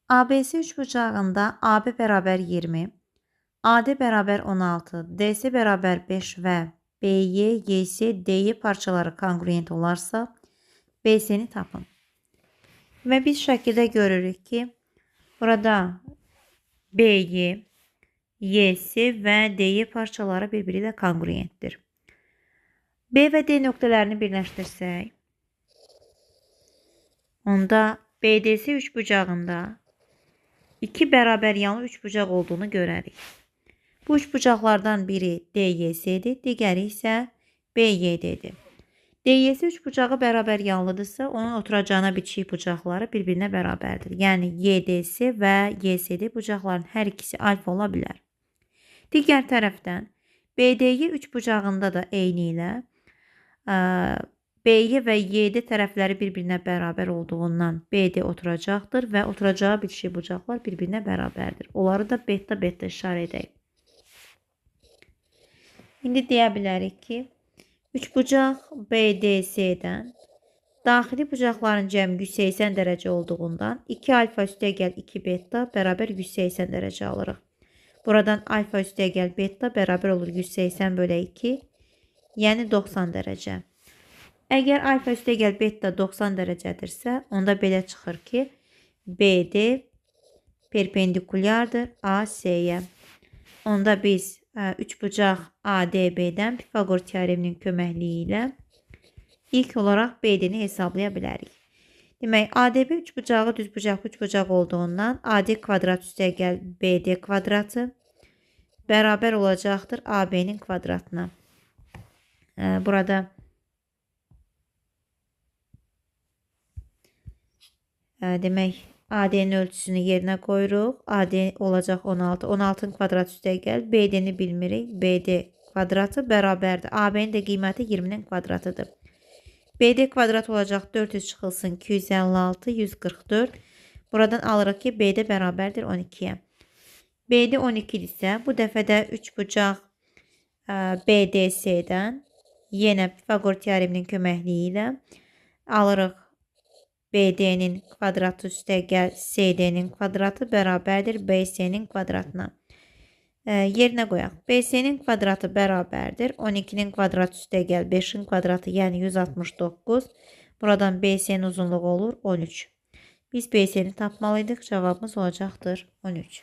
ABC üçbucağında AB bərabər 20, AD bərabər 16, DC bərabər 5 və BY, YC, DY parçaları kongruent olarsa, BC-ni tapın. Və biz şəkildə görürük ki, burada BY, YC və DY parçaları bir-biri ilə kongruentdir. B və D nöqtələrini birləşdirsək, onda BDC üçbucağında 2 bərabər yanlı üçbucaq olduğunu görərik. Bu üçbucaqlardan biri DYC-dir, digəri isə BYD-dir. DYC üçbucağı bərabər yanlıdırsa, onun oturacağına bitişik bucaqları bir-birinə bərabərdir. Yəni YDC və YCD bucaqların hər ikisi alfa ola bilər. Digər tərəfdən BDY üçbucağında da eyni ilə BY və YD tərəfləri bir-birinə bərabər olduğundan BD oturacaqdır və oturacağı bitişik bucaqlar bir-birinə bərabərdir. Onları da beta-beta işarə edək. İndi deyə bilərik ki, üçbucaq BDC-dən daxili bucaqların cəmi 180 dərəcə olduğundan 2 alfa üstəgəl 2 beta bərabər 180 dərəcə alırıq. Buradan alfa üstəgəl beta bərabər olur 180 bölü 2, yəni 90 dərəcə. Əgər alfa üstəgəl beta 90 dərəcədirsə, onda belə çıxır ki, BD perpendikulyardır AC-yə. Onda biz üçbucaq ADB-dən Pifaqor teoreminin köməkliyi ilə ilk olaraq BD-ni hesablaya bilərik. Demək, ADB üçbucağı düzbucaqlı üçbucaq olduğundan AD kvadrat üstəgəl BD kvadratı bərabər olacaqdır AB-nin kvadratına. Burada demək, AD-nin ölçüsünü yerinə qoyuruq. AD olacaq 16. 16-nın kvadrat üstəgəl BD-ni bilmirik. BD kvadratı bərabərdir. AB-nin də qiyməti 20-nin kvadratıdır. BD kvadrat olacaq 400 çıxılsın 256, 144. Buradan alırıq ki, BD bərabərdir 12-yə. BD 12-dirsə, bu dəfə də üçbucaq BDC-dən yenə Pifaqor teoreminin köməkliyi ilə alırıq BD-nin kvadratı üstəgəl CD-nin kvadratı bərabərdir BC-nin kvadratına. Yerinə qoyaq. BC-nin kvadratı bərabərdir 12-nin kvadratı üstəgəl 5-in kvadratı, yəni 169. Buradan BC-nin uzunluğu olur 13. Biz BC-ni tapmalıydıq. Cavabımız olacaqdır 13.